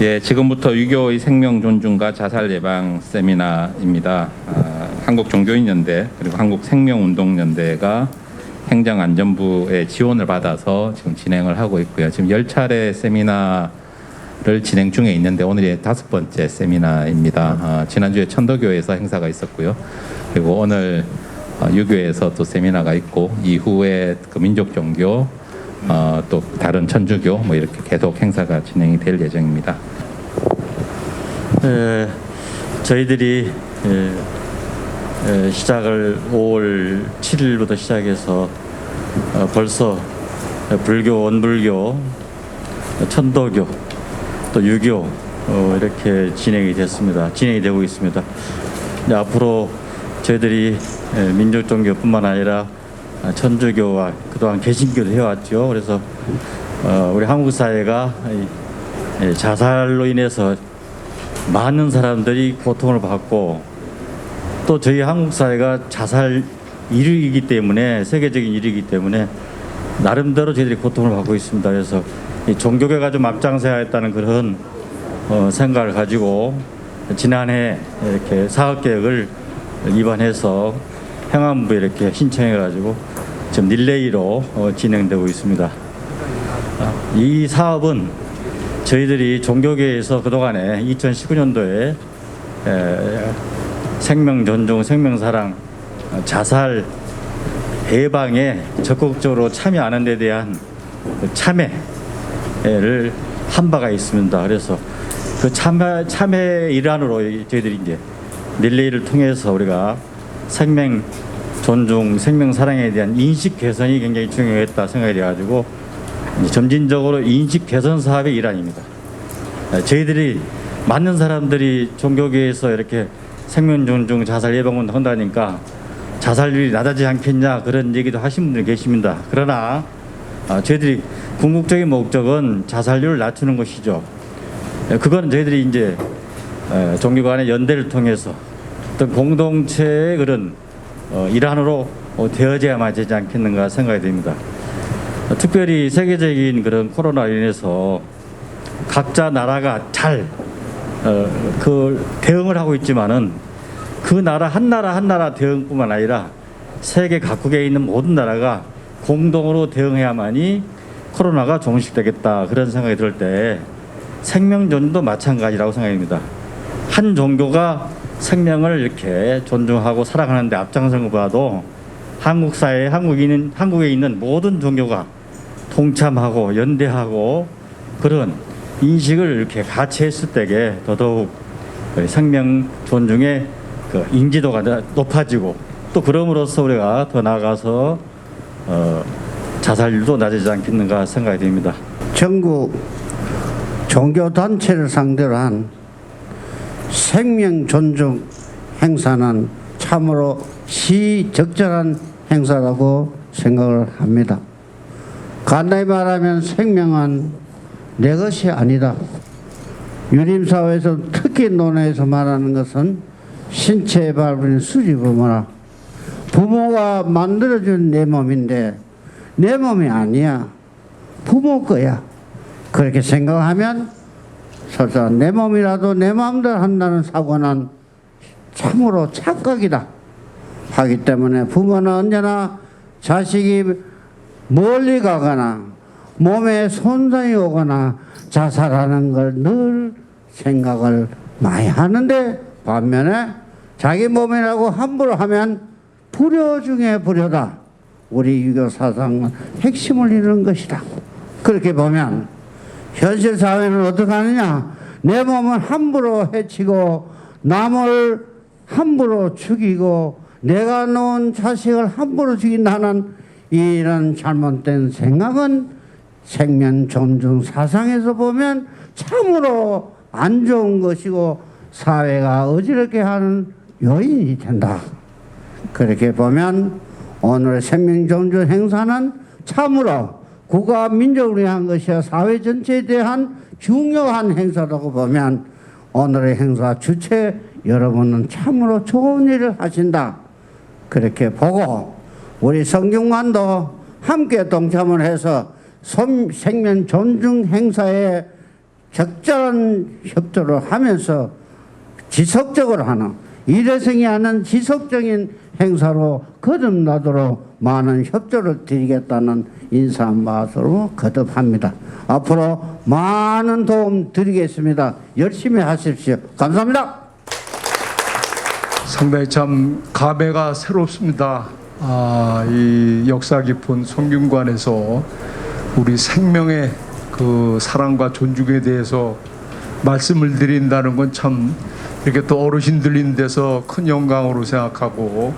예, 지금부터 유교의 생명 존중과 자살 예방 세미나입니다. 한국종교인연대 그리고 한국생명운동연대가 행정안전부의 지원을 받아서 지금 진행을 하고 있고요. 지금 10차례 세미나를 진행 중에 있는데 오늘이 5번째 세미나입니다. 지난주에 천도교에서 행사가 있었고요. 그리고 오늘 유교에서 또 세미나가 있고 이후에 그 민족종교 또 다른 천주교 뭐 이렇게 계속 행사가 진행이 될 예정입니다. 저희들이 시작을 5월 7일부터 시작해서 벌써 불교, 원불교, 천도교, 또 유교 이렇게 진행이 되고 있습니다. 앞으로 저희들이 민족종교뿐만 아니라 천주교와 그동안 개신교도 해왔죠. 그래서 우리 한국 사회가 자살로 인해서 많은 사람들이 고통을 받고 또 저희 한국 사회가 자살 1위이기 때문에 세계적인 1위이기 때문에 나름대로 저희들이 고통을 받고 있습니다. 그래서 이 종교계가 좀 앞장서야 했다는 그런 생각을 가지고 지난해 이렇게 사업계획을 입안해서 행안부에 이렇게 신청해가지고 지금 릴레이로 진행되고 있습니다. 이 사업은 저희들이 종교계에서 그동안에 2019년도에 생명 존중, 생명 사랑, 자살 예방에 적극적으로 참여하는 데 대한 참여를 한 바가 있습니다. 그래서 그 참여 일환으로 저희들이 이제 릴레이를 통해서 우리가 생명 존중, 생명 사랑에 대한 인식 개선이 굉장히 중요했다 생각이 돼가지고 점진적으로 인식 개선 사업의 일환입니다. 저희들이 많은 사람들이 종교계에서 이렇게 생명 존중, 자살 예방운동 한다니까 자살률이 낮아지지 않겠냐 그런 얘기도 하신 분들이 계십니다. 그러나 저희들이 궁극적인 목적은 자살률을 낮추는 것이죠. 그건 저희들이 이제 종교 간의 연대를 통해서 어떤 공동체의 그런 일환으로 되어져야만 되지 않겠는가 생각이 됩니다. 특별히 세계적인 그런 코로나로 인해서 각자 나라가 잘 그 대응을 하고 있지만은 그 나라 한 나라 대응뿐만 아니라 세계 각국에 있는 모든 나라가 공동으로 대응해야만이 코로나가 종식되겠다 그런 생각이 들 때 생명 존중도 마찬가지라고 생각합니다. 한 종교가 생명을 이렇게 존중하고 사랑하는 데 앞장서는 것보다도 한국 사회에 한국에 있는 모든 종교가 동참하고 연대하고 그런 인식을 이렇게 같이 했을 때에 더더욱 생명 존중의 그 인지도가 높아지고 또 그럼으로써 우리가 더 나아가서 자살률도 낮아지지 않겠는가 생각이 됩니다. 전국 종교단체를 상대로 한 생명 존중 행사는 참으로 시적절한 행사라고 생각을 합니다. 간단히 말하면 생명은 내 것이 아니다. 유림사회에서 특히 논에서 말하는 것은 신체에 밟은 수지부모라. 부모가 만들어준 내 몸인데 내 몸이 아니야. 부모 거야. 그렇게 생각하면 설사 내 몸이라도 내 마음대로 한다는 사고는 참으로 착각이다 하기 때문에 부모는 언제나 자식이 멀리 가거나 몸에 손상이 오거나 자살하는 걸 늘 생각을 많이 하는데 반면에 자기 몸이라고 함부로 하면 불효 중에 불효다. 우리 유교 사상은 핵심을 이루는 것이다. 그렇게 보면 현실 사회는 어떻게 하느냐? 내 몸을 함부로 해치고 남을 함부로 죽이고 내가 놓은 자식을 함부로 죽인다는 이런 잘못된 생각은 생명 존중 사상에서 보면 참으로 안 좋은 것이고 사회가 어지럽게 하는 요인이 된다. 그렇게 보면 오늘 생명 존중 행사는 참으로 국가 민족을 위한 것이야 사회 전체에 대한 중요한 행사라고 보면 오늘의 행사 주최 여러분은 참으로 좋은 일을 하신다. 그렇게 보고 우리 성균관도 함께 동참을 해서 생명 존중 행사에 적절한 협조를 하면서 지속적으로 하는 일회성이 하는 지속적인 행사로 거듭나도록 많은 협조를 드리겠다는 인사한 바로 거듭합니다. 앞으로 많은 도움 드리겠습니다. 열심히 하십시오. 감사합니다. 상당히 참 감회가 새롭습니다. 이 역사 깊은 성균관에서 우리 생명의 그 사랑과 존중에 대해서 말씀을 드린다는 건 참 이렇게 또 어르신들 있는 데서 큰 영광으로 생각하고,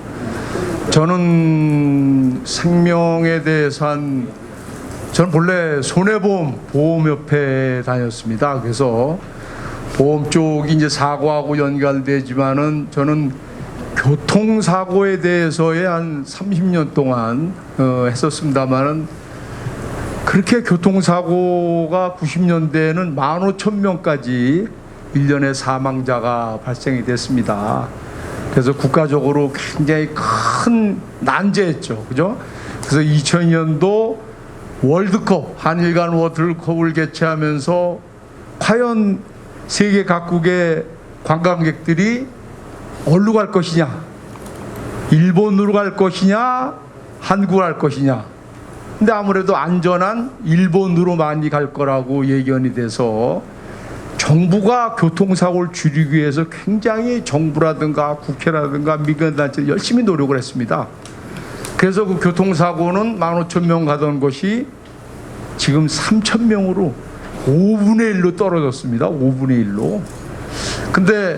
저는 생명에 대해서 저는 본래 손해보험 보험협회에 다녔습니다. 그래서 보험 쪽이 이제 사고하고 연관되지만은 저는 교통사고에 대해서의 한 30년 동안 했었습니다만은, 그렇게 교통사고가 90년대에는 15,000명까지 1년에 사망자가 발생이 됐습니다. 그래서 국가적으로 굉장히 큰 난제였죠. 그죠? 그래서 2000년도 월드컵, 한일 간 월드컵을 개최하면서 과연 세계 각국의 관광객들이 어디로 갈 것이냐, 일본으로 갈 것이냐, 한국으로 갈 것이냐. 근데 아무래도 안전한 일본으로 많이 갈 거라고 예견이 돼서 정부가 교통사고를 줄이기 위해서 굉장히 정부라든가 국회라든가 민간단체 열심히 노력을 했습니다. 그래서 그 교통사고는 15,000명 가던 것이 지금 3,000명으로 5분의 1로 떨어졌습니다. 5분의 1로. 근데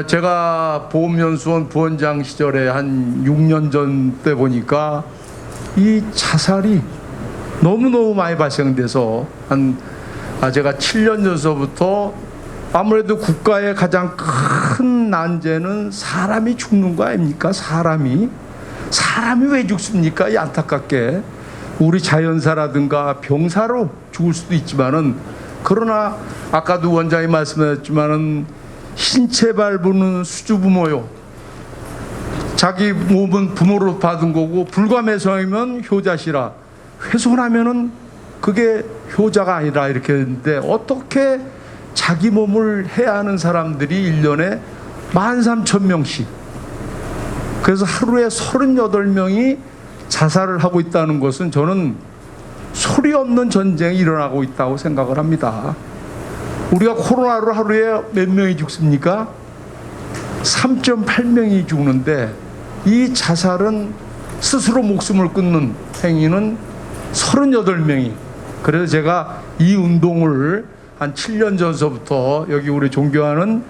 제가 보험연수원 부원장 시절에 한 6년 전 때 보니까 이 자살이 너무너무 많이 발생돼서 제가 7년 전서부터 아무래도 국가의 가장 큰 난제는 사람이 죽는 거 아닙니까? 사람이 왜 죽습니까? 이 안타깝게 우리 자연사라든가 병사로 죽을 수도 있지만은, 그러나 아까도 원장이 말씀하셨지만은 신체 발부는 수주부모요. 자기 몸은 부모로 받은 거고 불과매성이면 효자시라. 훼손하면은 그게 효자가 아니라 이렇게 했는데, 어떻게 자기 몸을 해야 하는 사람들이 1년에 13,000명씩, 그래서 하루에 38명이 자살을 하고 있다는 것은 저는 소리 없는 전쟁이 일어나고 있다고 생각을 합니다. 우리가 코로나로 하루에 몇 명이 죽습니까? 3.8명이 죽는데, 이 자살은 스스로 목숨을 끊는 행위는 38명이. 그래서 제가 이 운동을 한 7년 전서부터 여기 우리 존경하는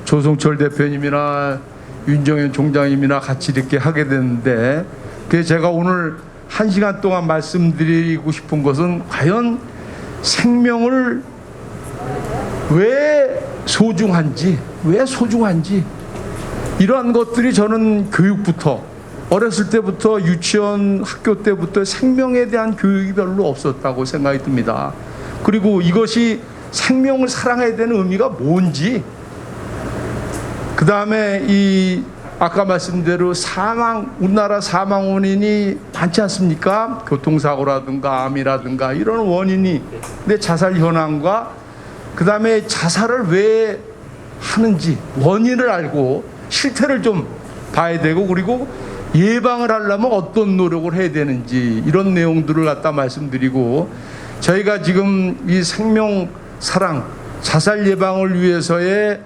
조성철 대표님이나 윤정현 총장님이나 같이 이렇게 하게 됐는데, 그래서 제가 오늘 1시간 동안 말씀드리고 싶은 것은 과연 생명을 왜 소중한지 이러한 것들이 저는 교육부터, 어렸을 때부터 유치원 학교 때부터 생명에 대한 교육이 별로 없었다고 생각이 듭니다. 그리고 이것이 생명을 사랑해야 되는 의미가 뭔지, 그 다음에 이 아까 말씀대로 우리나라 사망 원인이 많지 않습니까? 교통사고라든가 암이라든가 이런 원인이. 근데 자살 현황과 그 다음에 자살을 왜 하는지 원인을 알고 실태를 좀 봐야 되고, 그리고 예방을 하려면 어떤 노력을 해야 되는지, 이런 내용들을 갖다 말씀드리고, 저희가 지금 이 생명 사랑, 자살 예방을 위해서의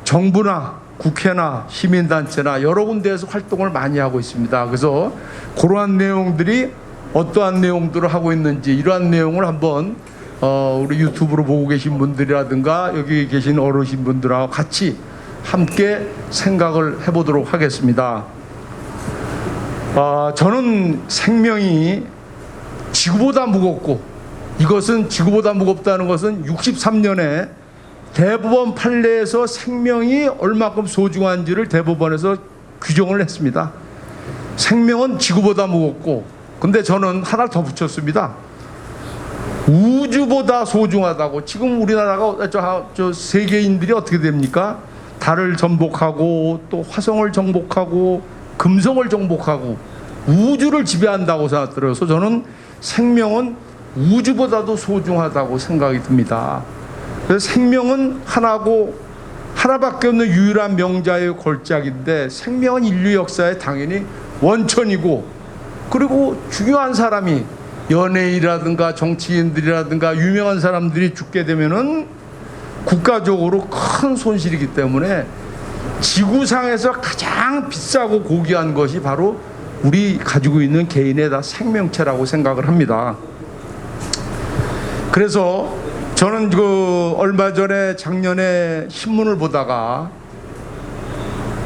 정부나 국회나 시민단체나 여러 군데에서 활동을 많이 하고 있습니다. 그래서 그러한 내용들이 어떠한 내용들을 하고 있는지, 이러한 내용을 한번 우리 유튜브로 보고 계신 분들이라든가 여기 계신 어르신분들하고 같이 함께 생각을 해보도록 하겠습니다. 저는 생명이 지구보다 무겁고, 이것은 지구보다 무겁다는 것은 63년에 대법원 판례에서 생명이 얼마큼 소중한지를 대법원에서 규정을 했습니다. 생명은 지구보다 무겁고, 근데 저는 하나 더 붙였습니다. 우주보다 소중하다고. 지금 우리나라가 저 세계인들이 어떻게 됩니까? 달을 정복하고 또 화성을 정복하고 금성을 정복하고 우주를 지배한다고 생각들어서 저는 생명은 우주보다도 소중하다고 생각이 듭니다. 그래서 생명은 하나고 하나밖에 없는 유일한 명자의 걸작인데 생명은 인류 역사에 당연히 원천이고 그리고 중요한 사람이 연예인이라든가 정치인들이라든가 유명한 사람들이 죽게 되면은 국가적으로 큰 손실이기 때문에 지구상에서 가장 비싸고 고귀한 것이 바로 우리 가지고 있는 개인의 다 생명체라고 생각을 합니다. 그래서 저는 얼마 전에 작년에 신문을 보다가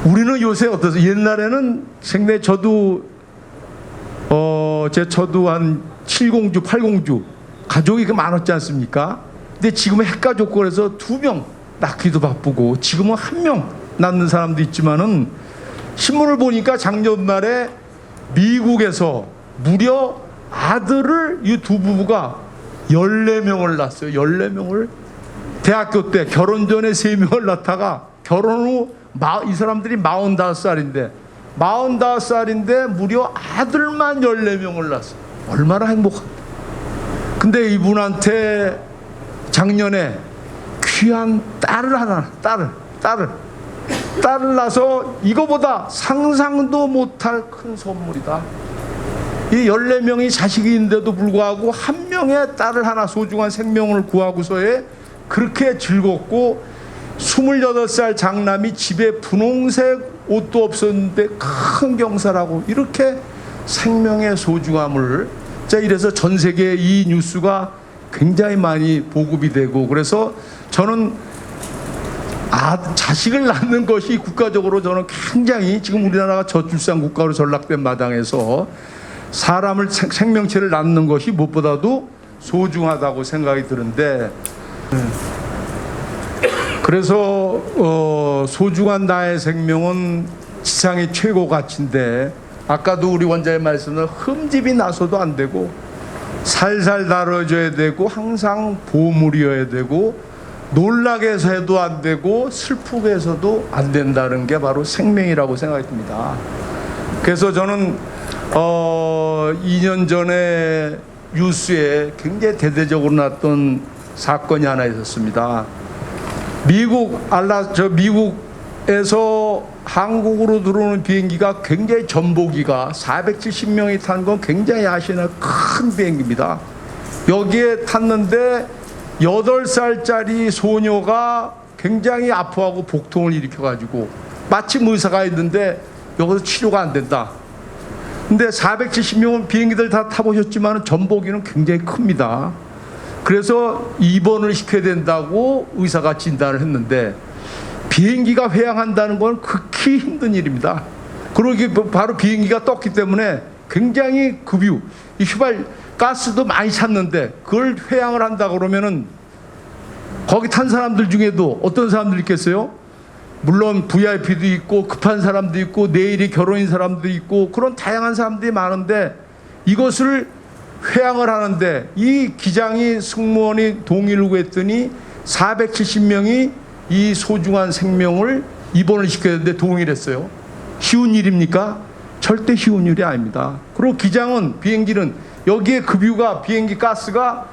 우리는 요새 어떠세요? 옛날에는 생내 저도 한 7공주, 8공주 가족이 많았지 않습니까? 근데 지금은 핵가족 그래서 2명 낳기도 바쁘고 지금은 1명 낳는 사람도 있지만은 신문을 보니까 작년 말에 미국에서 무려 아들을 이 두 부부가 14명을 낳았어요. 14명을 대학교 때 결혼 전에 3명을 낳다가 결혼 후 이 사람들이 45살인데 무려 아들만 14명을 낳았어요. 얼마나 행복한데. 근데 이분한테 작년에 귀한 딸을 낳아서 이거보다 상상도 못할 큰 선물이다. 이 14명이 자식이 있는데도 불구하고 한 명의 딸을 하나 소중한 생명을 구하고서에 그렇게 즐겁고 28살 장남이 집에 분홍색 옷도 없었는데 큰 경사라고 이렇게 생명의 소중함을 이래서 전 세계에 이 뉴스가 굉장히 많이 보급이 되고 그래서 저는 자식을 낳는 것이 국가적으로 저는 굉장히 지금 우리나라가 저출산 국가로 전락된 마당에서 사람을 생명체를 낳는 것이 무엇보다도 소중하다고 생각이 드는데 그래서 소중한 나의 생명은 지상의 최고 가치인데 아까도 우리 원장의 말씀은 흠집이 나서도 안 되고 살살 다뤄줘야 되고 항상 보물이어야 되고 놀라게 해서도 안 되고 슬프게 해서도 안 된다는 게 바로 생명이라고 생각이 듭니다. 그래서 저는 2년 전에 뉴스에 굉장히 대대적으로 났던 사건이 하나 있었습니다. 미국에서 한국으로 들어오는 비행기가 굉장히 전보기가 470명이 탄 건 굉장히 아시나 큰 비행기입니다. 여기에 탔는데 8살짜리 소녀가 굉장히 아파하고 복통을 일으켜가지고 마침 의사가 있는데 여기서 치료가 안 된다. 근데 470명은 비행기들 다 타보셨지만 전보기는 굉장히 큽니다. 그래서 입원을 시켜야 된다고 의사가 진단을 했는데 비행기가 회항한다는 건 극히 힘든 일입니다. 그러기 바로 비행기가 떴기 때문에 굉장히 급유, 이 휘발 가스도 많이 찼는데 그걸 회항을 한다 그러면은 거기 탄 사람들 중에도 어떤 사람들 있겠어요? 물론 VIP도 있고 급한 사람도 있고 내일이 결혼인 사람도 있고 그런 다양한 사람들이 많은데 이것을 회항을 하는데 이 기장이 승무원이 동의를 구했더니 470명이 이 소중한 생명을 입원을 시켜야 되는데 동의를 했어요. 쉬운 일입니까? 절대 쉬운 일이 아닙니다. 그리고 기장은 비행기는 여기에 급유가 비행기 가스가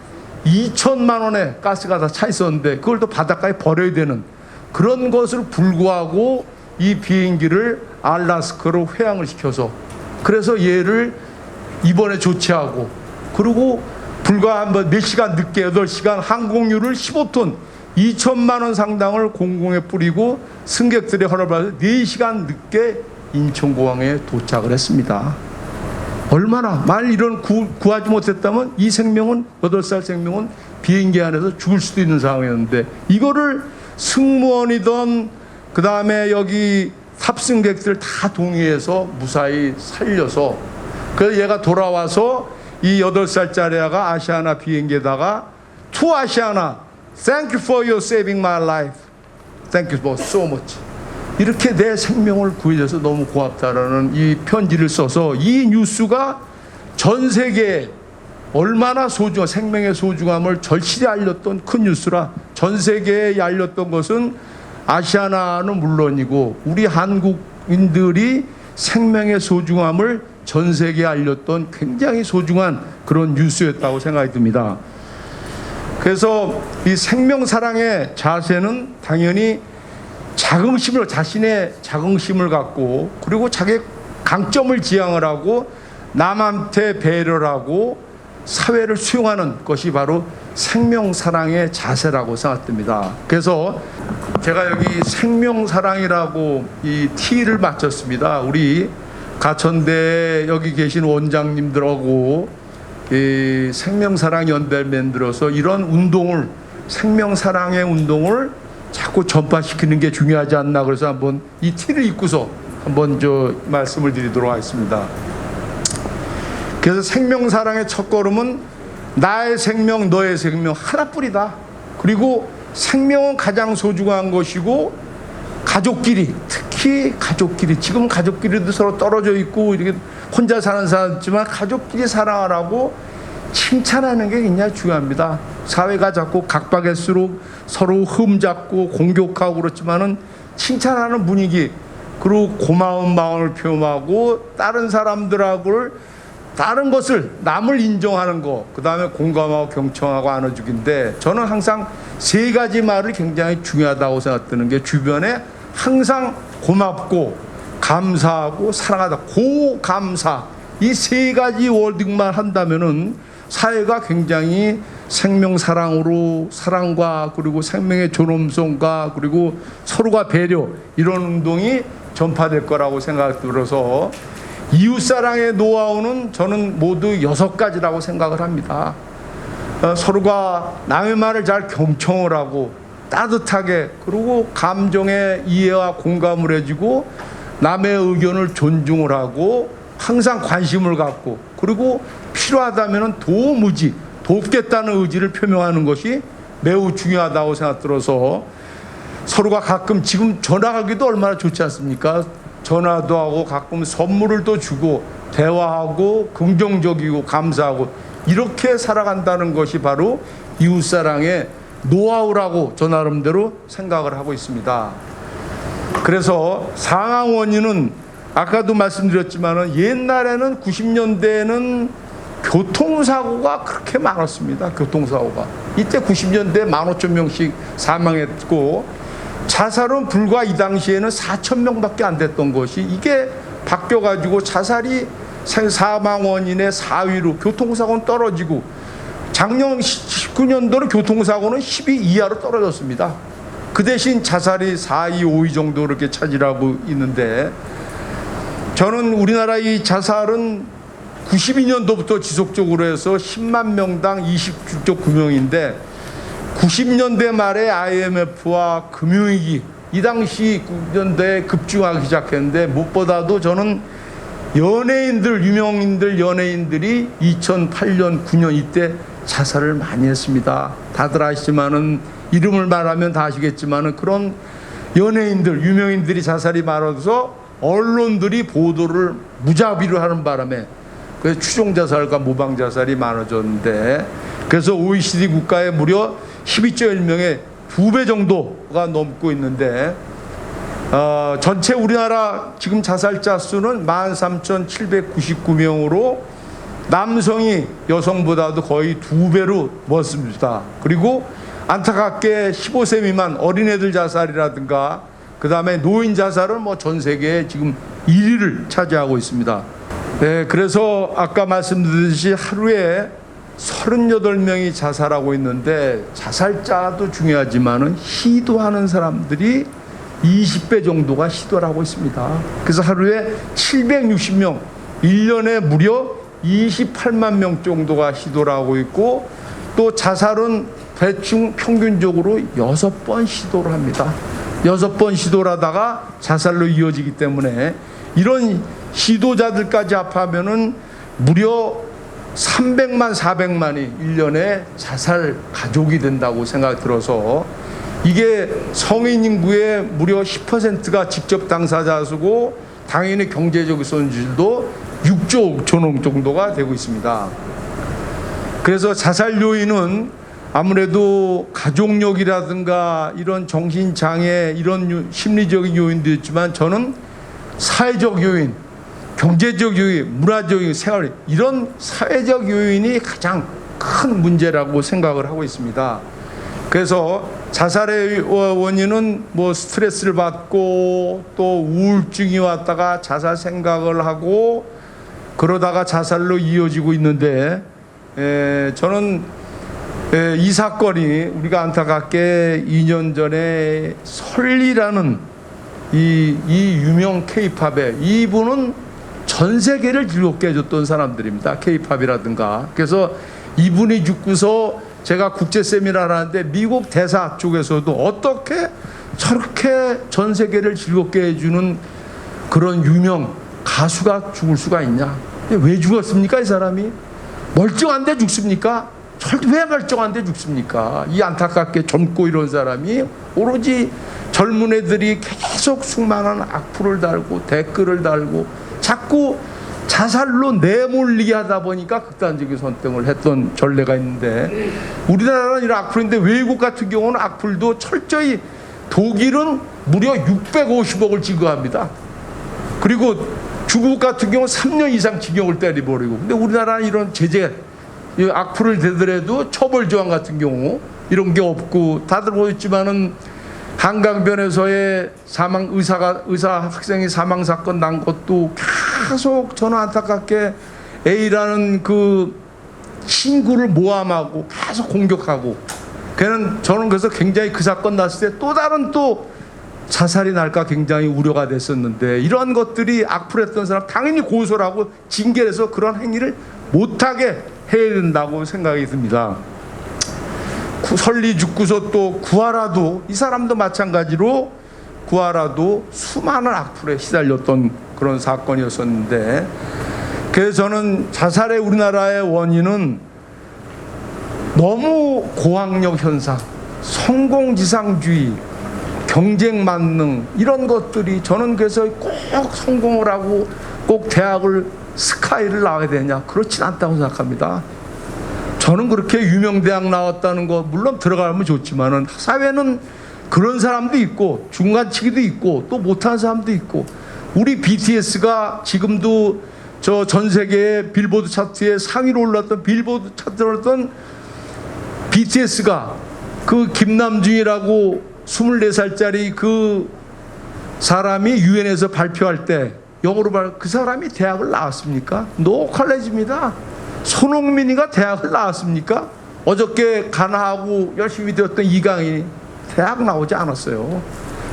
2천만 원의 가스가 다 차 있었는데 그걸 또 바닷가에 버려야 되는 그런 것을 불구하고 이 비행기를 알래스카로 회항을 시켜서 그래서 얘를 입원에 조치하고 그리고 불과 몇 시간 늦게 8시간 항공유를 15톤 2천만 원 상당을 공공에 뿌리고 승객들의 허락을 받아서 4시간 늦게 인천공항에 도착을 했습니다. 얼마나 만일 이런 구하지 못했다면 이 생명은 8살 생명은 비행기 안에서 죽을 수도 있는 상황이었는데 이거를 승무원이던 그 다음에 여기 탑승객들 다 동의해서 무사히 살려서 그래서 얘가 돌아와서 이 8살짜리 아가 아시아나 비행기에다가 To 아시아나 Thank you for your saving my life. Thank you for so much. 이렇게 내 생명을 구해줘서 너무 고맙다라는 이 편지를 써서 이 뉴스가 전 세계에 얼마나 소중한 생명의 소중함을 절실히 알렸던 큰 뉴스라 전 세계에 알렸던 것은 아시아나는 물론이고 우리 한국인들이 생명의 소중함을 전 세계에 알렸던 굉장히 소중한 그런 뉴스였다고 생각이 듭니다. 그래서 이 생명사랑의 자세는 당연히 자긍심을, 자신의 자긍심을 갖고, 그리고 자기 강점을 지향을 하고 남한테 배려를 하고 사회를 수용하는 것이 바로 생명사랑의 자세라고 생각됩니다. 그래서 제가 여기 생명사랑이라고 이 T를 맞췄습니다. 우리 가천대 여기 계신 원장님들하고 이 생명사랑 연대를 만들어서 이런 운동을, 생명사랑의 운동을 자꾸 전파시키는 게 중요하지 않나, 그래서 한번 이 T를 입고서 한번 말씀을 드리도록 하겠습니다. 그래서 생명사랑의 첫걸음은 나의 생명, 너의 생명 하나뿐이다. 그리고 생명은 가장 소중한 것이고, 가족끼리, 특히 가족끼리, 지금 가족끼리도 서로 떨어져 있고 이렇게 혼자 사는 사람 있지만 가족끼리 사랑하라고 칭찬하는 게 굉장히 중요합니다. 사회가 자꾸 각박할수록 서로 흠잡고 공격하고 그렇지만은 칭찬하는 분위기, 그리고 고마운 마음을 표현하고 다른 사람들하고 다른 것을, 남을 인정하는 거, 그 다음에 공감하고 경청하고 안아주기인데, 저는 항상 세 가지 말을 굉장히 중요하다고 생각드는 게, 주변에 항상 고맙고 감사하고 사랑하다, 고감사, 이 세 가지 워딩만 한다면은 사회가 굉장히 생명사랑으로, 사랑과 그리고 생명의 존엄성과 그리고 서로가 배려, 이런 운동이 전파될 거라고 생각이 들어서 이웃사랑의 노하우는 저는 모두 6가지라고 생각을 합니다. 서로가 남의 말을 잘 경청을 하고 따뜻하게, 그리고 감정에 이해와 공감을 해주고 남의 의견을 존중을 하고 항상 관심을 갖고, 그리고 필요하다면 도무지 돕겠다는 의지를 표명하는 것이 매우 중요하다고 생각 들어서, 서로가 가끔, 지금 전화하기도 얼마나 좋지 않습니까? 전화도 하고 가끔 선물을 또 주고 대화하고 긍정적이고 감사하고, 이렇게 살아간다는 것이 바로 이웃사랑의 노하우라고 저 나름대로 생각을 하고 있습니다. 그래서 상황 원인은 아까도 말씀드렸지만 옛날에는 90년대에는 교통사고가 그렇게 많았습니다. 교통사고가 이때 90년대에 15,000명씩 사망했고, 자살은 불과 이 당시에는 4,000명밖에 안 됐던 것이, 이게 바뀌어가지고 자살이 사망 원인의 4위로, 교통사고는 떨어지고, 작년 19년도는 교통사고는 10위 이하로 떨어졌습니다. 그 대신 자살이 4위, 5위 정도 이렇게 차지하고 있는데, 저는 우리나라 이 자살은 92년도부터 지속적으로 해서 10만 명당 27.9명인데 90년대 말에 IMF와 금융위기, 이 당시 90년대에 급증하기 시작했는데, 무엇보다도 저는 연예인들, 유명인들, 연예인들이 2008년, 9년 이때 자살을 많이 했습니다. 다들 아시지만은, 이름을 말하면 다 아시겠지만은, 그런 연예인들, 유명인들이 자살이 많아서 언론들이 보도를 무자비로 하는 바람에 그래서 추종자살과 모방자살이 많아졌는데, 그래서 OECD 국가에 무려 12.1명의 2배 정도가 넘고 있는데, 전체 우리나라 지금 자살자 수는 13,799명으로 남성이 여성보다도 거의 2배로 멀습니다. 그리고 안타깝게 15세 미만 어린애들 자살이라든가 그 다음에 노인 자살은 뭐 전 세계에 지금 1위를 차지하고 있습니다. 네, 그래서 아까 말씀드렸듯이 하루에 38명이 자살하고 있는데, 자살자도 중요하지만은 시도하는 사람들이 20배 정도가 시도를 하고 있습니다. 그래서 하루에 760명, 1년에 무려 28만 명 정도가 시도를 하고 있고, 또 자살은 대충 평균적으로 6번 시도를 합니다. 6번 시도를 하다가 자살로 이어지기 때문에, 이런 시도자들까지 합하면은 무려 300만, 400만이 1년에 자살 가족이 된다고 생각이 들어서, 이게 성인 인구의 무려 10%가 직접 당사자 수고, 당연히 경제적 손실도 6조 5천 원 정도가 되고 있습니다. 그래서 자살 요인은 아무래도 가족력이라든가 이런 정신장애, 이런 심리적인 요인도 있지만, 저는 사회적 요인, 경제적 요인, 문화적 요인, 생활, 이런 사회적 요인이 가장 큰 문제라고 생각을 하고 있습니다. 그래서 자살의 원인은 뭐 스트레스를 받고 또 우울증이 왔다가 자살 생각을 하고 그러다가 자살로 이어지고 있는데, 저는 이 사건이 우리가 안타깝게 2년 전에 설리라는 이 유명 K-팝의 이분은 전 세계를 즐겁게 해줬던 사람들입니다. K-팝이라든가. 그래서 이분이 죽고서 제가 국제 세미나를 하는데 미국 대사 쪽에서도 어떻게 저렇게 전 세계를 즐겁게 해주는 그런 유명 가수가 죽을 수가 있냐. 왜 죽었습니까? 이 사람이 멀쩡한데 죽습니까? 왜 멀쩡한데 죽습니까? 이 안타깝게 젊고 이런 사람이 오로지 젊은 애들이 계속 수많은 악플을 달고 댓글을 달고 자꾸 자살로 내몰리게 하다 보니까 극단적인 선택을 했던 전례가 있는데, 우리나라는 이런 악플인데 외국 같은 경우는 악플도 철저히, 독일은 무려 650억을 지급합니다. 그리고 중국 같은 경우는 3년 이상 징역을 때려버리고. 근데 우리나라는 이런 제재, 악플을 대더라도 처벌 조항 같은 경우 이런 게 없고, 다들 보셨지만은 한강변에서의 의사 학생이 사망 사건 난 것도 계속 저는 안타깝게 A라는 그 친구를 모함하고 계속 공격하고, 저는 그래서 굉장히 그 사건 났을 때 또 다른 또 자살이 날까 굉장히 우려가 됐었는데, 이러한 것들이 악플했던 사람 당연히 고소를 하고 징계를 해서 그런 행위를 못하게 해야 된다고 생각이 듭니다. 설리 죽고서 또 구하라도, 이 사람도 마찬가지로 구하라도 수많은 악플에 시달렸던 그런 사건이었었는데, 그래서 저는 자살의 우리나라의 원인은 너무 고학력 현상, 성공지상주의, 경쟁 만능, 이런 것들이, 저는 그래서 꼭 성공을 하고 꼭 대학을 스카이를 나와야 되냐, 그렇진 않다고 생각합니다. 저는 그렇게 유명 대학 나왔다는 거 물론 들어가면 좋지만은 사회는 그런 사람도 있고 중간치기도 있고 또 못하는 사람도 있고, 우리 BTS가 지금도 저 전 세계 빌보드 차트에 상위로 올랐던, 빌보드 차트에 올랐던 BTS가 그 김남중이라고 24살짜리 그 사람이 유엔에서 발표할 때 영어로 그 사람이 대학을 나왔습니까? 노 컬레지입니다. 손흥민이가 대학을 나왔습니까? 어저께 가나하고 열심히 되었던 이강인이 대학 나오지 않았어요.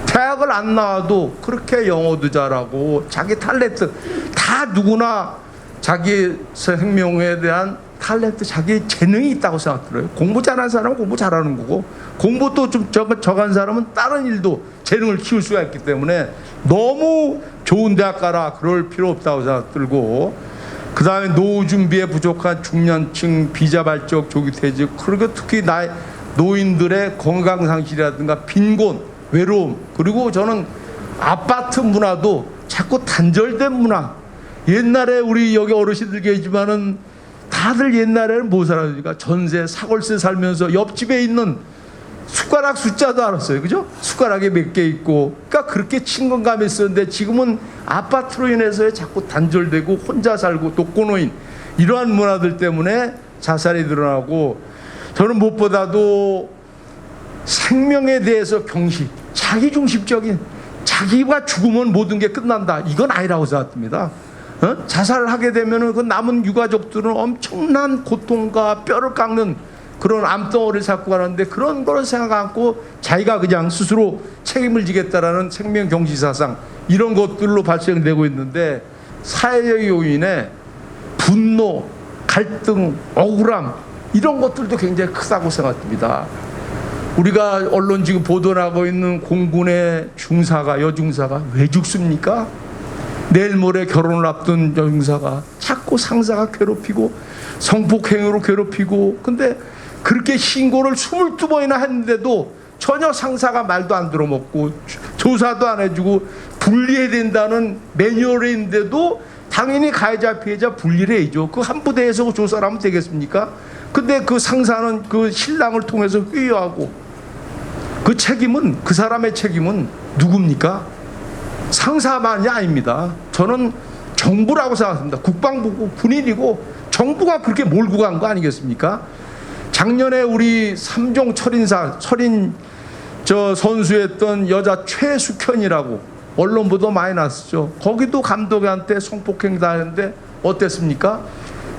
대학을 안 나와도 그렇게 영어도 잘하고 자기 탤런트, 다 누구나 자기 생명에 대한 탤런트, 자기 재능이 있다고 생각들어요. 공부 잘하는 사람은 공부 잘하는 거고, 공부 또 좀 적은 사람은 다른 일도 재능을 키울 수가 있기 때문에 너무 좋은 대학 가라 그럴 필요 없다고 생각들고, 그 다음에 노후 준비에 부족한 중년층, 비자발적 조기퇴직, 그리고 특히 노인들의 건강상실이라든가 빈곤, 외로움, 그리고 저는 아파트 문화도 자꾸 단절된 문화. 옛날에 우리 여기 어르신들 계시지만은 다들 옛날에는 뭐 살았습니까? 전세, 사골세 살면서 옆집에 있는 숟가락 숫자도 알았어요. 그죠? 숟가락에 몇 개 있고. 그러니까 그렇게 친근감이 있었는데, 지금은 아파트로 인해서 자꾸 단절되고 혼자 살고 독거노인, 이러한 문화들 때문에 자살이 늘어나고, 저는 무엇보다도 생명에 대해서 경시, 자기중심적인, 자기가 죽으면 모든 게 끝난다, 이건 아니라고 생각합니다. 자살을 하게 되면 그 남은 유가족들은 엄청난 고통과 뼈를 깎는 그런 암덩어리를 잡고 가는데, 그런 걸 생각 않고 자기가 그냥 스스로 책임을 지겠다라는 생명경시사상, 이런 것들로 발생되고 있는데, 사회적 요인에 분노, 갈등, 억울함, 이런 것들도 굉장히 크다고 생각합니다. 우리가 언론 지금 보도하고 있는 공군의 중사가, 여중사가 왜 죽습니까? 내일 모레 결혼을 앞둔 여중사가 자꾸 상사가 괴롭히고 성폭행으로 괴롭히고, 근데 그렇게 신고를 22번이나 했는데도 전혀 상사가 말도 안 들어먹고 조사도 안 해주고 분리해야 된다는 매뉴얼이 있는데도 당연히 가해자 피해자 분리를 해야죠. 그 한 부대에서 조사를 하면 되겠습니까? 근데 그 상사는 그 신랑을 통해서 회유하고, 그 책임은, 그 사람의 책임은 누굽니까? 상사만이 아닙니다. 저는 정부라고 생각합니다. 국방부고 군인이고 정부가 그렇게 몰고 간 거 아니겠습니까? 작년에 우리 3종 철인 저 선수였던 여자 최숙현이라고 언론 보도 많이 났었죠. 거기도 감독한테 성폭행 당했는데 어땠습니까?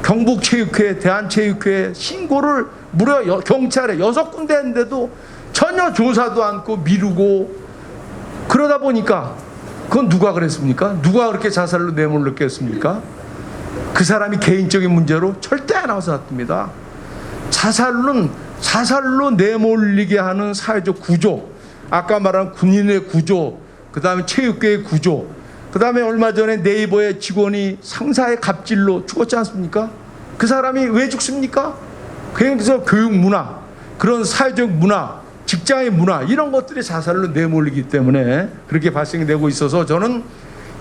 경북체육회, 대한체육회 신고를 무려 경찰에 6군데 했는데도 전혀 조사도 않고 미루고, 그러다 보니까 그건 누가 그랬습니까? 누가 그렇게 자살로 내몰렸겠습니까? 그 사람이 개인적인 문제로 절대 안 나왔습니다. 자살로 내몰리게 하는 사회적 구조, 아까 말한 군인의 구조, 그 다음에 체육계의 구조, 그 다음에 얼마 전에 네이버의 직원이 상사의 갑질로 죽었지 않습니까? 그 사람이 왜 죽습니까? 그래서 교육 문화, 그런 사회적 문화, 직장의 문화, 이런 것들이 자살로 내몰리기 때문에 그렇게 발생되고 있어서, 저는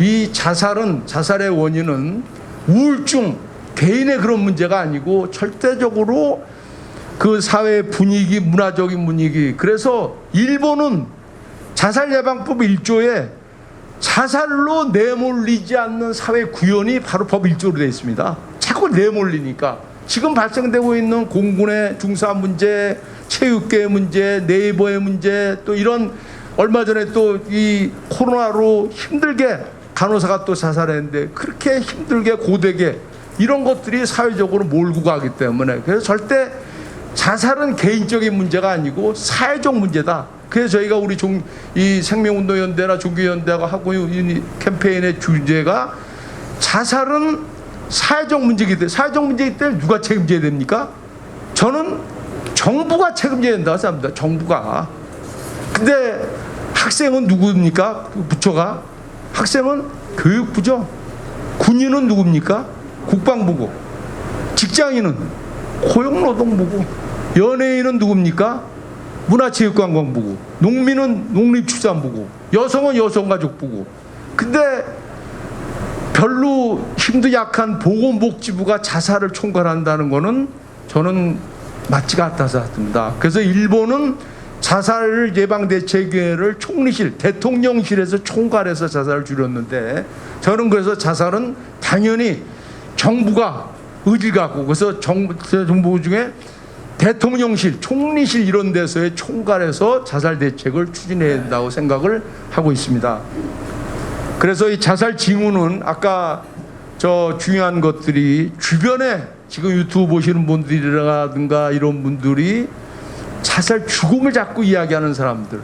이 자살의 원인은 우울증, 개인의 그런 문제가 아니고 절대적으로 그 사회 분위기, 문화적인 분위기. 그래서 일본은 자살 예방법 1조에 자살로 내몰리지 않는 사회 구현이 바로 법 1조로 되어 있습니다. 자꾸 내몰리니까 지금 발생되고 있는 공군의 중사 문제, 체육계의 문제, 네이버의 문제, 또 이런 얼마 전에 또 이 코로나로 힘들게 간호사가 또 자살했는데, 그렇게 힘들게 고되게 이런 것들이 사회적으로 몰고 가기 때문에, 그래서 절대 자살은 개인적인 문제가 아니고 사회적 문제다. 그래서 저희가 우리 이 생명운동연대나 종교연대가 하고 있는 캠페인의 주제가 자살은 사회적 문제이기 때문에, 사회적 문제이기 때문에 누가 책임져야 됩니까? 저는 정부가 책임져야 된다고 생각합니다. 정부가. 근데 학생은 누구입니까? 그 부처가. 학생은 교육부죠. 군인은 누굽니까? 국방부고. 직장인은 고용노동부고. 연예인은 누굽니까? 문화체육관광부고. 농민은 농림축산부고. 여성은 여성가족부고. 근데 별로 힘도 약한 보건복지부가 자살을 총괄한다는 거는 저는 맞지가 않다고 생각합니다. 그래서 일본은 자살 예방 대책회를 총리실, 대통령실에서 총괄해서 자살을 줄였는데, 저는 그래서 자살은 당연히 정부가 의지를 갖고, 그래서 정부 중에 대통령실, 총리실 이런 데서의 총괄해서 자살 대책을 추진해야 된다고 생각을 하고 있습니다. 그래서 이 자살 징후는 아까 저 중요한 것들이, 주변에 지금 유튜브 보시는 분들이라든가 이런 분들이 자살 죽음을 자꾸 이야기하는 사람들,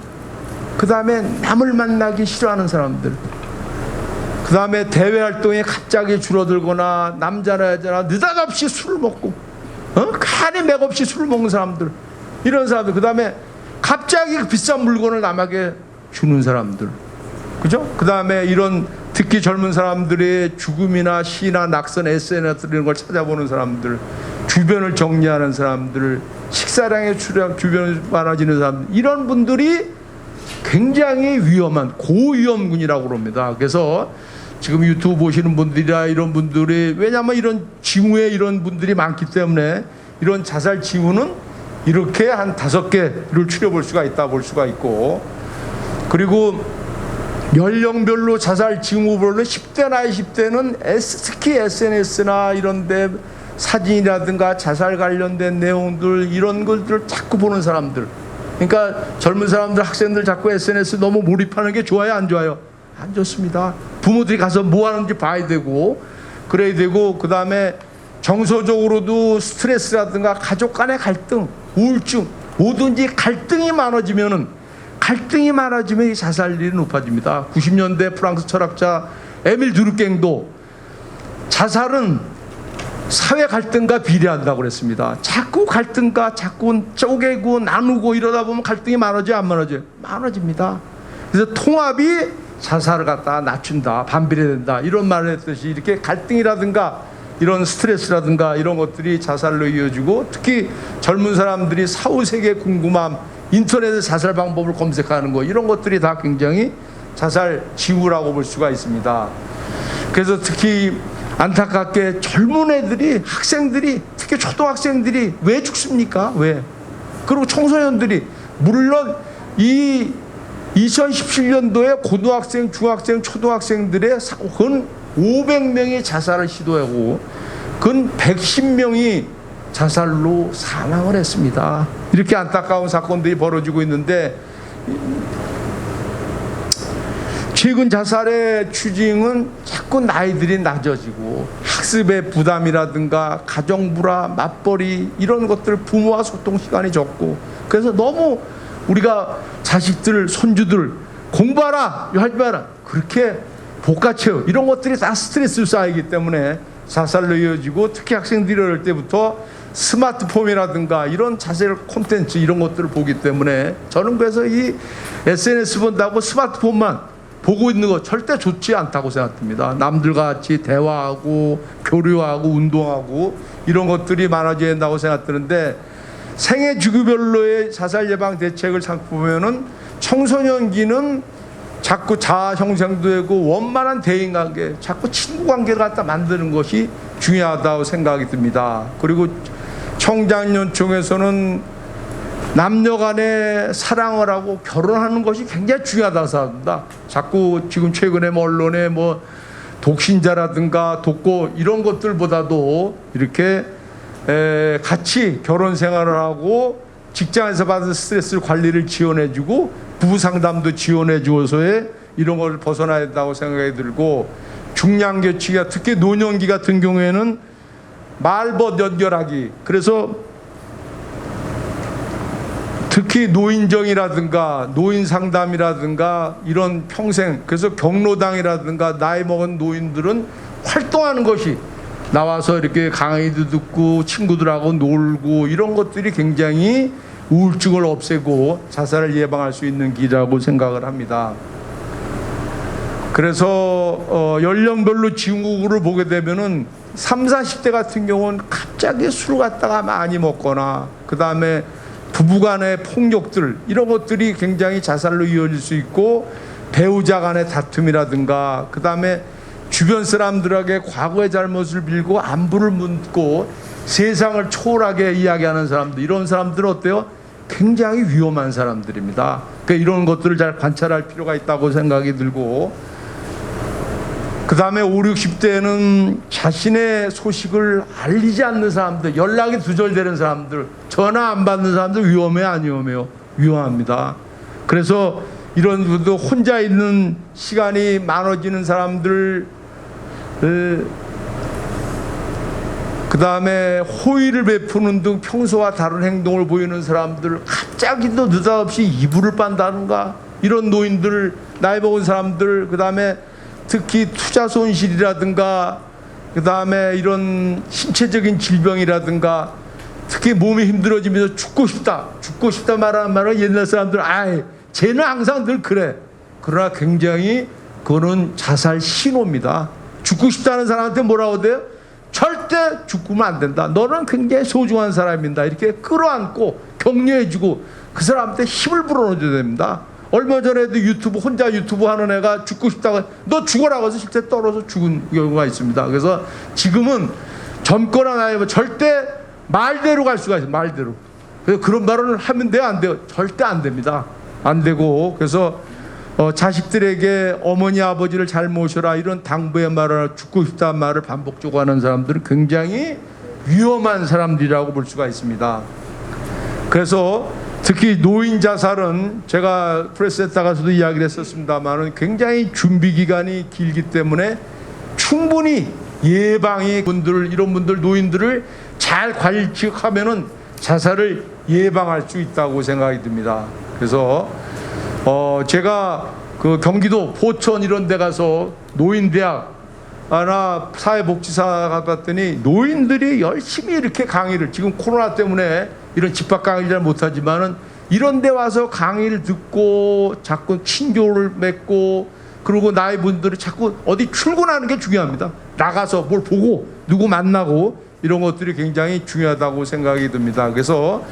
그 다음에 남을 만나기 싫어하는 사람들, 그 다음에 대외 활동이 갑자기 줄어들거나 남자나 여자나 느닷없이 술을 먹고 간이 맥없이 술을 먹는 사람들, 이런 사람들, 그 다음에 갑자기 비싼 물건을 남에게 주는 사람들, 그죠? 그 다음에 이런 특히 젊은 사람들의 죽음이나 시나 낙선, SNS 이런 걸 찾아보는 사람들, 주변을 정리하는 사람들, 식사량의 주변을 많아지는 사람들, 이런 분들이 굉장히 위험한 고위험군이라고 합니다. 그래서 지금 유튜브 보시는 분들이나 이런 분들이, 왜냐하면 이런 징후에 이런 분들이 많기 때문에 이런 자살 징후는 이렇게 한 5개를 추려볼 수가 있다 볼 수가 있고, 그리고 연령별로 자살 징후별로 10대나 20대는 특히 SNS나 이런 데 사진이라든가 자살 관련된 내용들, 이런 것들을 자꾸 보는 사람들, 그러니까 젊은 사람들, 학생들 자꾸 SNS 너무 몰입하는 게 좋아요, 안 좋아요? 안 좋습니다. 부모들이 가서 뭐 하는지 봐야 되고 그래야 되고, 그 다음에 정서적으로도 스트레스라든가 가족 간의 갈등, 우울증, 뭐든지 갈등이 많아지면 이 자살률이 높아집니다. 90년대 프랑스 철학자 에밀 드루갱도 자살은 사회 갈등과 비례한다고 그랬습니다. 자꾸 갈등과 자꾸 쪼개고 나누고 이러다 보면 갈등이 많아져요, 안 많아져요? 많아집니다. 그래서 통합이 자살을 갖다 낮춘다, 반비례된다, 이런 말을 했듯이 이렇게 갈등이라든가 이런 스트레스라든가 이런 것들이 자살로 이어지고, 특히 젊은 사람들이 사후세계 궁금함, 인터넷에 자살 방법을 검색하는 거, 이런 것들이 다 굉장히 자살 징후라고 볼 수가 있습니다. 그래서 특히 안타깝게 젊은 애들이, 학생들이, 특히 초등학생들이 왜 죽습니까? 왜? 그리고 청소년들이, 물론 이 2017년도에 고등학생, 중학생, 초등학생들의 근 500명이 자살을 시도하고 근 110명이 자살로 사망을 했습니다. 이렇게 안타까운 사건들이 벌어지고 있는데 최근 자살의 추징은 자꾸 나이들이 낮아지고 학습의 부담이라든가 가정불화, 맞벌이 이런 것들 부모와 소통 시간이 적고 그래서 너무 우리가 자식들, 손주들 공부하라, 하지 마라 그렇게 복가채워 이런 것들이 다 스트레스로 쌓이기 때문에 자살로 이어지고 특히 학생들이 어릴 때부터 스마트폰이라든가 이런 자살 콘텐츠 이런 것들을 보기 때문에 저는 그래서 이 SNS 본다고 스마트폰만 보고 있는 거 절대 좋지 않다고 생각합니다. 남들과 같이 대화하고 교류하고 운동하고 이런 것들이 많아져야 된다고 생각드는데 생애 주기별로의 자살 예방 대책을 살펴보면은 청소년기는 자꾸 자아 형성도 되고 원만한 대인관계, 자꾸 친구 관계를 갖다 만드는 것이 중요하다고 생각이 듭니다. 그리고 청장년층에서는 남녀 간에 사랑을 하고 결혼하는 것이 굉장히 중요하다고 생각합니다. 자꾸 지금 최근에 언론에 뭐 독신자라든가 독고 이런 것들보다도 이렇게 같이 결혼 생활을 하고 직장에서 받은 스트레스 관리를 지원해주고 부부 상담도 지원해주어서의 이런 걸 벗어나야 된다고 생각이 들고 중량교치가 특히 노년기 같은 경우에는 말벗 연결하기 그래서 특히 노인정이라든가 노인 상담이라든가 이런 평생 그래서 경로당이라든가 나이 먹은 노인들은 활동하는 것이 나와서 이렇게 강의도 듣고 친구들하고 놀고 이런 것들이 굉장히 우울증을 없애고 자살을 예방할 수 있는 길이라고 생각을 합니다. 그래서 연령별로 지구를 보게 되면은 30, 40대 같은 경우는 갑자기 술을 갖다가 많이 먹거나 그 다음에 부부간의 폭력들 이런 것들이 굉장히 자살로 이어질 수 있고 배우자 간의 다툼이라든가 그 다음에 주변 사람들에게 과거의 잘못을 빌고 안부를 묻고 세상을 초월하게 이야기하는 사람들 이런 사람들은 어때요? 굉장히 위험한 사람들입니다. 그러니까 이런 것들을 잘 관찰할 필요가 있다고 생각이 들고 그 다음에 5, 60대는 자신의 소식을 알리지 않는 사람들 연락이 두절되는 사람들 전화 안 받는 사람들 위험해요 안 위험해요? 위험합니다. 그래서 이런 분도 혼자 있는 시간이 많아지는 사람들 그 다음에 호의를 베푸는 등 평소와 다른 행동을 보이는 사람들 갑자기도 느닷없이 이불을 빤다든가 이런 노인들 나이 먹은 사람들 그 다음에 특히 투자 손실이라든가 그 다음에 이런 신체적인 질병이라든가 특히 몸이 힘들어지면서 죽고 싶다 말하는 말은 옛날 사람들 아이 쟤는 항상 늘 그래 그러나 굉장히 그거는 자살 신호입니다. 죽고 싶다는 사람한테 뭐라고 돼요? 절대 죽으면 안 된다. 너는 굉장히 소중한 사람입니다. 이렇게 끌어안고 격려해주고 그 사람한테 힘을 불어넣어줘야 됩니다. 얼마 전에도 혼자 유튜브 하는 애가 죽고 싶다고 너 죽어라고 해서 실제 떨어져 죽은 경우가 있습니다. 그래서 지금은 젊거나 나이 절대 말대로 갈 수가 있어요. 말대로. 그래서 그런 말을 하면 돼요? 안 돼요? 절대 안 됩니다. 안 되고 그래서 자식들에게 어머니 아버지를 잘 모셔라 이런 당부의 말을 죽고 싶다는 말을 반복적으로 하는 사람들은 굉장히 위험한 사람들이라고 볼 수가 있습니다. 그래서 특히 노인 자살은 제가 프레스에다가서도 이야기를 했었습니다만은 굉장히 준비 기간이 길기 때문에 충분히 예방이 이런 분들 노인들을 잘 관리하면은 자살을 예방할 수 있다고 생각이 듭니다. 그래서 제가 그 경기도 포천 이런 데 가서 노인대학 하나 사회복지사 가봤더니 노인들이 열심히 이렇게 강의를 지금 코로나 때문에 이런 집합 강의를 잘 못하지만은 이런 데 와서 강의를 듣고 자꾸 친교를 맺고 그리고 나이 분들이 자꾸 어디 출근하는 게 중요합니다. 나가서 뭘 보고 누구 만나고 이런 것들이 굉장히 중요하다고 생각이 듭니다. 그래서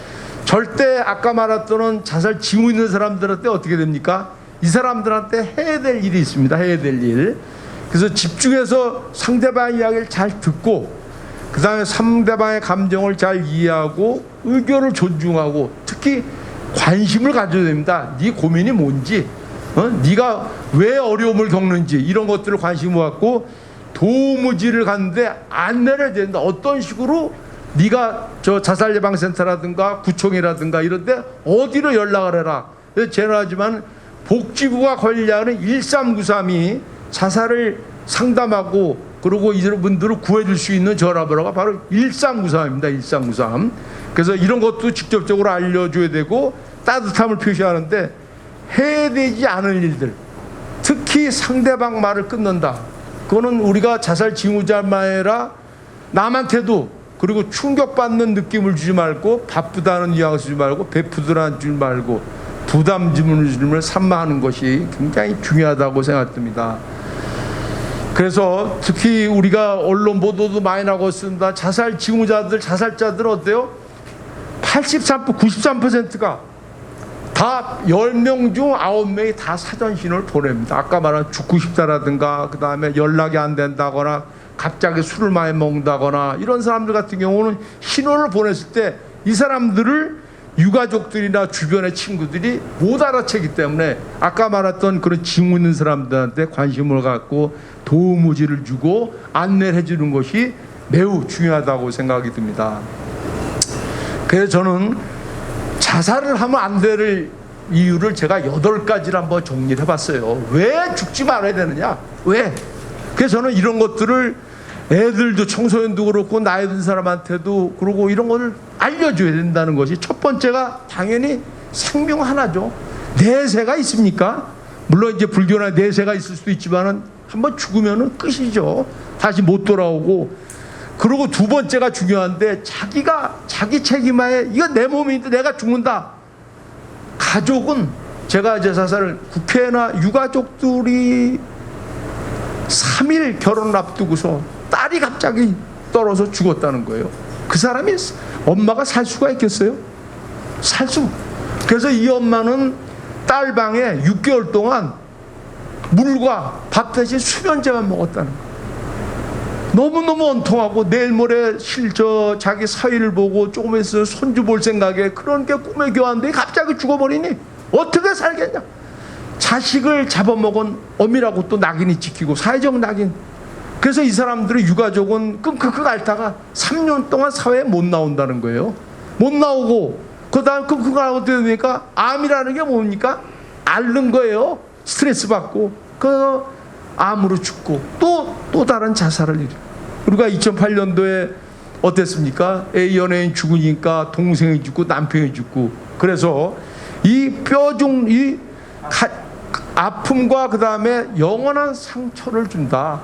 절대 아까 말했던 자살 징후 있는 사람들한테 어떻게 됩니까? 이 사람들한테 해야 될 일이 있습니다. 해야 될 일. 그래서 집중해서 상대방의 이야기를 잘 듣고 그 다음에 상대방의 감정을 잘 이해하고 의견을 존중하고 특히 관심을 가져야 됩니다. 네 고민이 뭔지 네가 왜 어려움을 겪는지 이런 것들을 관심을 갖고 도무지를 갖는데 안내를 해야 된다. 어떤 식으로 네가 저 자살예방센터라든가 구청이라든가 이런데 어디로 연락을 해라. 제너하지만 복지부가 관리하는 1393이 자살을 상담하고 그리고 이런 분들을 구해줄 수 있는 전화번호가 바로 1393입니다. 1393. 그래서 이런 것도 직접적으로 알려줘야 되고 따뜻함을 표시하는데 해야 되지 않을 일들, 특히 상대방 말을 끊는다. 그거는 우리가 자살 징후자만 아니라 남한테도 그리고 충격받는 느낌을 주지 말고 바쁘다는 뉘앙스 주지 말고 베푸더라는 줄 말고 부담 주문을 산마하는 것이 굉장히 중요하다고 생각됩니다. 그래서 특히 우리가 언론 보도도 많이 나고 있습니다. 자살 징후자들, 자살자들 어때요? 93%가 다 10명 중 9명이 다 사전 신호를 보냅니다. 아까 말한 죽고 싶다라든가 그 다음에 연락이 안 된다거나 갑자기 술을 많이 먹는다거나 이런 사람들 같은 경우는 신호를 보냈을 때 이 사람들을 유가족들이나 주변의 친구들이 못 알아채기 때문에 아까 말했던 그런 징후 있는 사람들한테 관심을 갖고 도움의지를 주고 안내를 해주는 것이 매우 중요하다고 생각이 듭니다. 그래서 저는 자살을 하면 안 될 이유를 제가 8가지를 한번 정리를 해봤어요. 왜 죽지 말아야 되느냐? 왜? 그래서 저는 이런 것들을 애들도 청소년도 그렇고 나이 든 사람한테도 그러고 이런 것을 알려줘야 된다는 것이 첫 번째가 당연히 생명 하나죠. 내세가 있습니까? 물론 이제 불교나 내세가 있을 수도 있지만은 한번 죽으면은 끝이죠. 다시 못 돌아오고. 그리고 두 번째가 중요한데 자기 책임하에 이건 내 몸인데 내가 죽는다. 가족은 제가 이제 자살을 국회나 유가족들이 3일 결혼을 앞두고서 딸이 갑자기 떨어져 죽었다는 거예요. 그 사람이 엄마가 살 수가 있겠어요? 그래서 이 엄마는 딸 방에 6개월 동안 물과 밥 대신 수면제만 먹었다는 거예요. 너무너무 원통하고 내일 모레 자기 사위를 보고 조금 있으면 손주 볼 생각에 그런 게 꿈에 교환돼 갑자기 죽어버리니 어떻게 살겠냐. 자식을 잡아먹은 어미라고 또 낙인이 찍히고 사회적 낙인. 그래서 이 사람들의 유가족은 끙끙끙 앓다가 3년 동안 사회에 못 나온다는 거예요. 못 나오고 그 다음 끙끙 앓고 어떻게 됩니까? 암이라는 게 뭡니까? 앓는 거예요. 스트레스 받고 그래서 암으로 죽고 또 다른 자살을 일으켜. 우리가 2008년도에 어땠습니까? A 연예인 죽으니까 동생이 죽고 남편이 죽고. 그래서 이 아픔과 그 다음에 영원한 상처를 준다.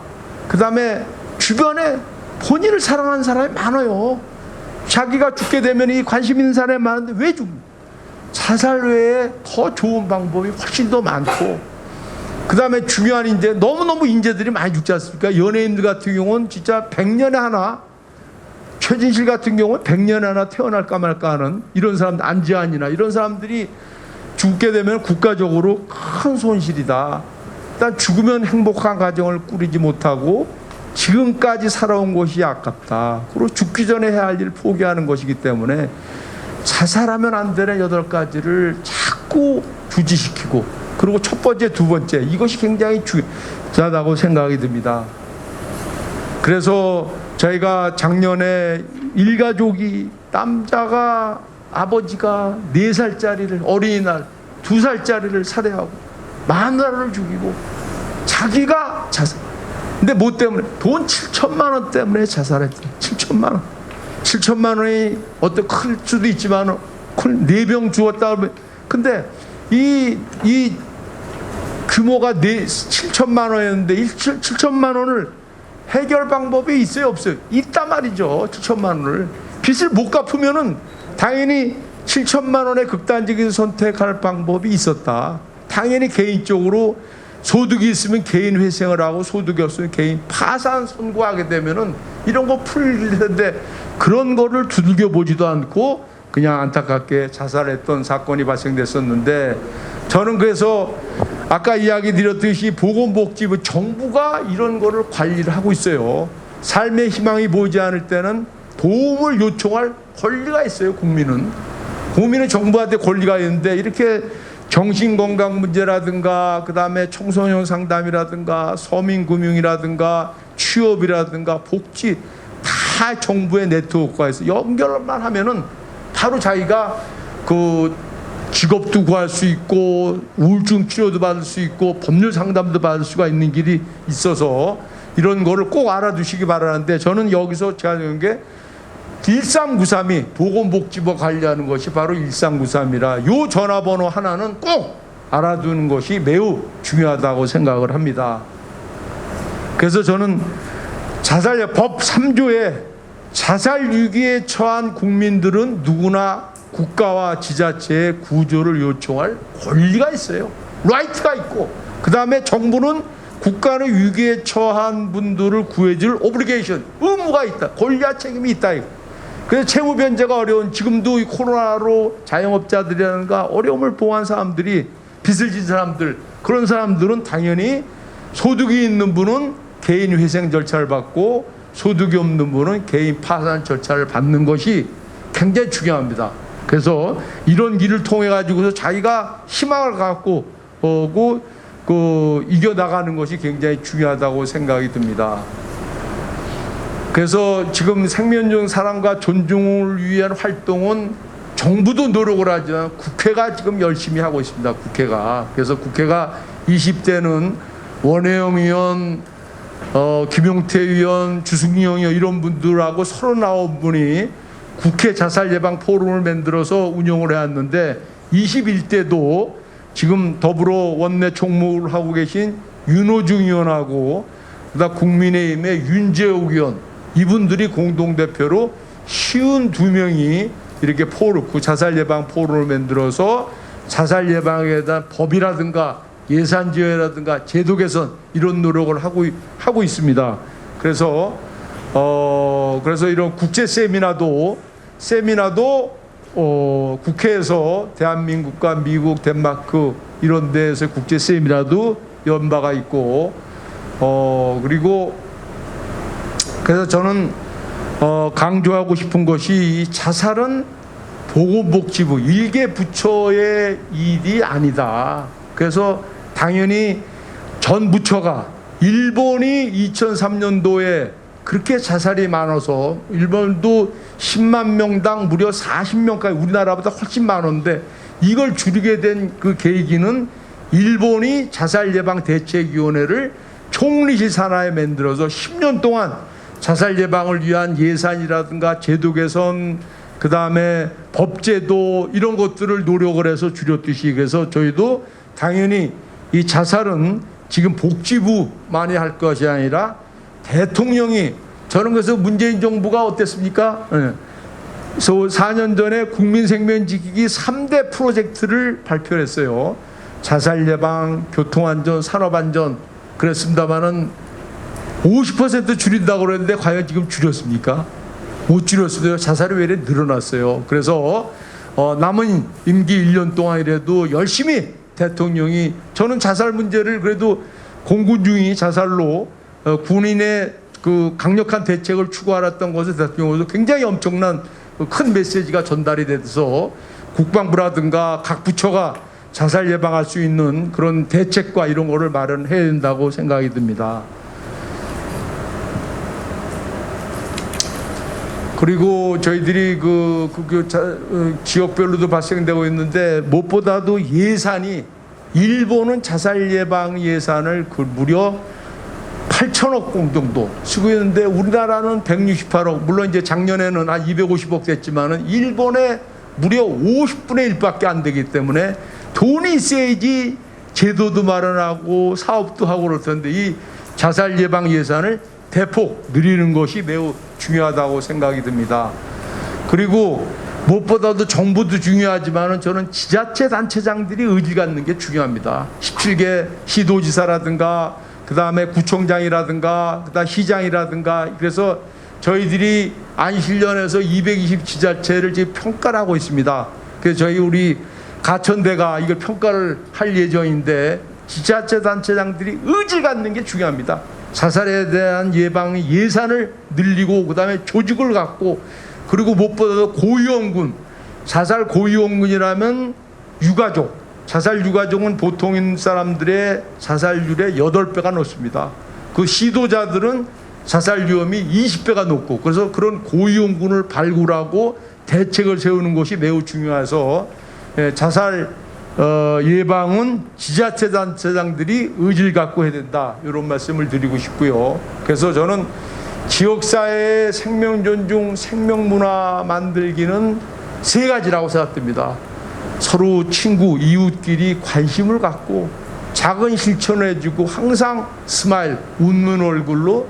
그 다음에 주변에 본인을 사랑하는 사람이 많아요. 자기가 죽게 되면 이 관심 있는 사람이 많은데 왜 죽냐? 자살 외에 더 좋은 방법이 훨씬 더 많고, 그 다음에 중요한 인재, 너무너무 인재들이 많이 죽지 않습니까? 연예인들 같은 경우는 진짜 100년에 하나, 최진실 같은 경우는 100년에 하나 태어날까 말까 하는 이런 사람들, 안지환이나 이런 사람들이 죽게 되면 국가적으로 큰 손실이다. 일단 죽으면 행복한 가정을 꾸리지 못하고 지금까지 살아온 것이 아깝다. 그리고 죽기 전에 해야 할 일을 포기하는 것이기 때문에 자살하면 안 되는 8가지를 자꾸 주지시키고, 그리고 첫 번째, 두 번째, 이것이 굉장히 중요하다고 생각이 듭니다. 그래서 저희가 작년에 일가족이, 남자가, 아버지가 4살짜리를, 어린이날 2살짜리를 살해하고 마누라를 죽이고 자기가 자살. 근데 뭐 때문에? 돈 7천만 원 때문에 자살했대. 7천만 원. 7천만 원이 어떤 클 수도 있지만 4병 죽었다 그러면, 근데 이 규모가 7천만 원이었는데 7천만 원을 해결 방법이 있어요, 없어요? 있단 말이죠. 7천만 원을 빚을 못 갚으면은 당연히 7천만 원의 극단적인 선택할 방법이 있었다. 당연히 개인적으로 소득이 있으면 개인 회생을 하고 소득이 없으면 개인 파산 선고하게 되면은 이런 거 풀릴 텐데 그런 거를 두들겨 보지도 않고 그냥 안타깝게 자살했던 사건이 발생됐었는데, 저는 그래서 아까 이야기 드렸듯이 보건복지부, 정부가 이런 거를 관리를 하고 있어요. 삶의 희망이 보이지 않을 때는 도움을 요청할 권리가 있어요. 국민은 정부한테 권리가 있는데, 이렇게 정신건강 문제라든가 그 다음에 청소년 상담이라든가 서민금융이라든가 취업이라든가 복지 다 다 정부의 네트워크가 있어. 연결만 하면은 바로 자기가 그 직업도 구할 수 있고 우울증 치료도 받을 수 있고 법률 상담도 받을 수가 있는 길이 있어서 이런 거를 꼭 알아두시기 바라는데, 저는 여기서 제가 하는 게 1393이 보건복지부 관리하는 것이 바로 1393이라 요 전화번호 하나는 꼭 알아두는 것이 매우 중요하다고 생각을 합니다. 그래서 저는 법 3조에 자살 위기에 처한 국민들은 누구나 국가와 지자체의 구조를 요청할 권리가 있어요. 라이트가 있고, 그 다음에 정부는 국가는 위기에 처한 분들을 구해줄 오브리게이션, 의무가 있다. 권리와 책임이 있다. 그래서 채무 변제가 어려운, 지금도 이 코로나로 자영업자들이라든가 어려움을 보한 사람들이, 빚을 진 사람들, 그런 사람들은 당연히 소득이 있는 분은 개인 회생 절차를 받고 소득이 없는 분은 개인 파산 절차를 받는 것이 굉장히 중요합니다. 그래서 이런 길을 통해 가지고서 자기가 희망을 갖고 이겨나가는 것이 굉장히 중요하다고 생각이 듭니다. 그래서 지금 생명중 사랑과 존중을 위한 활동은 정부도 노력을 하지만 국회가 지금 열심히 하고 있습니다. 국회가. 그래서 국회가 20대는 원혜영 의원, 김용태 의원, 주승용 의원 이런 분들하고 39분이 국회 자살 예방 포럼을 만들어서 운영을 해왔는데, 21대도 지금 더불어 원내 총무를 하고 계신 윤호중 의원하고 그다음 국민의힘의 윤재욱 의원, 이분들이 공동대표로 52명이 이렇게 자살 예방 포럼을 만들어서 자살 예방에 대한 법이라든가 예산 지원이라든가 제도 개선 이런 노력을 하고 있습니다. 그래서 이런 국제 세미나도 국회에서 대한민국과 미국, 덴마크 이런 데에서 국제 세미나도 연 바가 있고, 그리고 그래서 저는 강조하고 싶은 것이, 이 자살은 보건복지부 일개 부처의 일이 아니다. 그래서 당연히 전 부처가, 일본이 2003년도에 그렇게 자살이 많아서 일본도 10만 명당 무려 40명까지, 우리나라보다 훨씬 많은데 이걸 줄이게 된 그 계기는 일본이 자살예방대책위원회를 총리실 산하에 만들어서 10년 동안 자살 예방을 위한 예산이라든가 제도 개선, 그 다음에 법제도 이런 것들을 노력을 해서 줄였듯이, 그래서 저희도 당연히 이 자살은 지금 복지부만이 할 것이 아니라 대통령이, 저는 그래서 문재인 정부가 어땠습니까? 그래서 4년 전에 국민생명 지키기 3대 프로젝트를 발표했어요. 자살 예방, 교통안전, 산업안전 그랬습니다만은 50% 줄인다고 그랬는데 과연 지금 줄였습니까? 못 줄였어요. 자살이 왜 이렇게 늘어났어요. 그래서 남은 임기 1년 동안이라도 열심히 대통령이, 저는 자살 문제를 그래도 공군 중이 자살로 군인의 그 강력한 대책을 추구하랬던 것을 대통령으로서 굉장히 엄청난 큰 메시지가 전달이 돼서 국방부라든가 각 부처가 자살 예방할 수 있는 그런 대책과 이런 거를 마련해야 된다고 생각이 듭니다. 그리고 저희들이 지역별로도 발생되고 있는데, 무엇보다도 예산이, 일본은 자살 예방 예산을 무려 8천억 원 정도 쓰고 있는데 우리나라는 168억, 물론 이제 작년에는 한 250억 됐지만은 일본에 무려 50분의 1밖에 안 되기 때문에 돈이 있어야지 제도도 마련하고 사업도 하고 그럴 텐데, 이 자살 예방 예산을 대폭 늘리는 것이 매우 중요하다고 생각이 듭니다. 그리고 무엇보다도 정부도 중요하지만은 저는 지자체 단체장들이 의지 갖는 게 중요합니다. 17개 시도지사라든가 그 다음에 구청장이라든가 그 다음 시장이라든가, 그래서 저희들이 안실련에서 220 지자체를 지금 평가를 하고 있습니다. 그래서 우리 가천대가 이걸 평가를 할 예정인데, 지자체 단체장들이 의지 갖는 게 중요합니다. 자살에 대한 예방 예산을 늘리고, 그 다음에 조직을 갖고, 그리고 무엇보다도 고위험군, 자살 고위험군이라면 유가족, 자살 유가족은 보통 사람들의 자살률의 8배가 넘습니다. 그 시도자들은 자살 위험이 20배가 높고, 그래서 그런 고위험군을 발굴하고 대책을 세우는 것이 매우 중요해서 자살 예방은 지자체단체장들이 의지를 갖고 해야 된다, 이런 말씀을 드리고 싶고요. 그래서 저는 지역사회의 생명 존중, 생명 문화 만들기는 세 가지라고 생각됩니다. 서로 친구, 이웃끼리 관심을 갖고 작은 실천을 해주고 항상 스마일, 웃는 얼굴로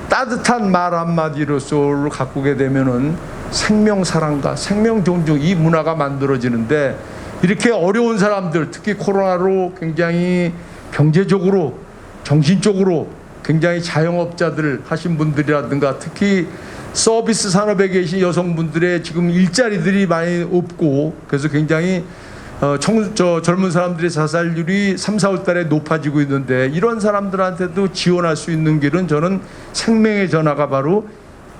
따뜻한 말 한마디로서를 가꾸게 되면은 생명 사랑과 생명 존중, 이 문화가 만들어지는데, 이렇게 어려운 사람들, 특히 코로나로 굉장히 경제적으로, 정신적으로 굉장히 자영업자들 하신 분들이라든가, 특히 서비스 산업에 계신 여성분들의 지금 일자리들이 많이 없고, 그래서 굉장히 젊은 사람들의 자살률이 3, 4월 달에 높아지고 있는데, 이런 사람들한테도 지원할 수 있는 길은 저는 생명의 전화가 바로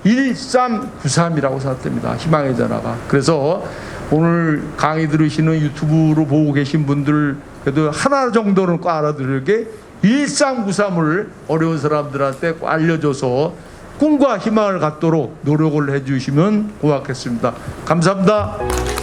1393이라고 생각됩니다. 희망의 전화가. 그래서 오늘 강의 들으시는 유튜브로 보고 계신 분들 그래도 하나 정도는 꼭 알아들게 1393을 어려운 사람들한테 꼭 알려줘서 꿈과 희망을 갖도록 노력을 해주시면 고맙겠습니다. 감사합니다.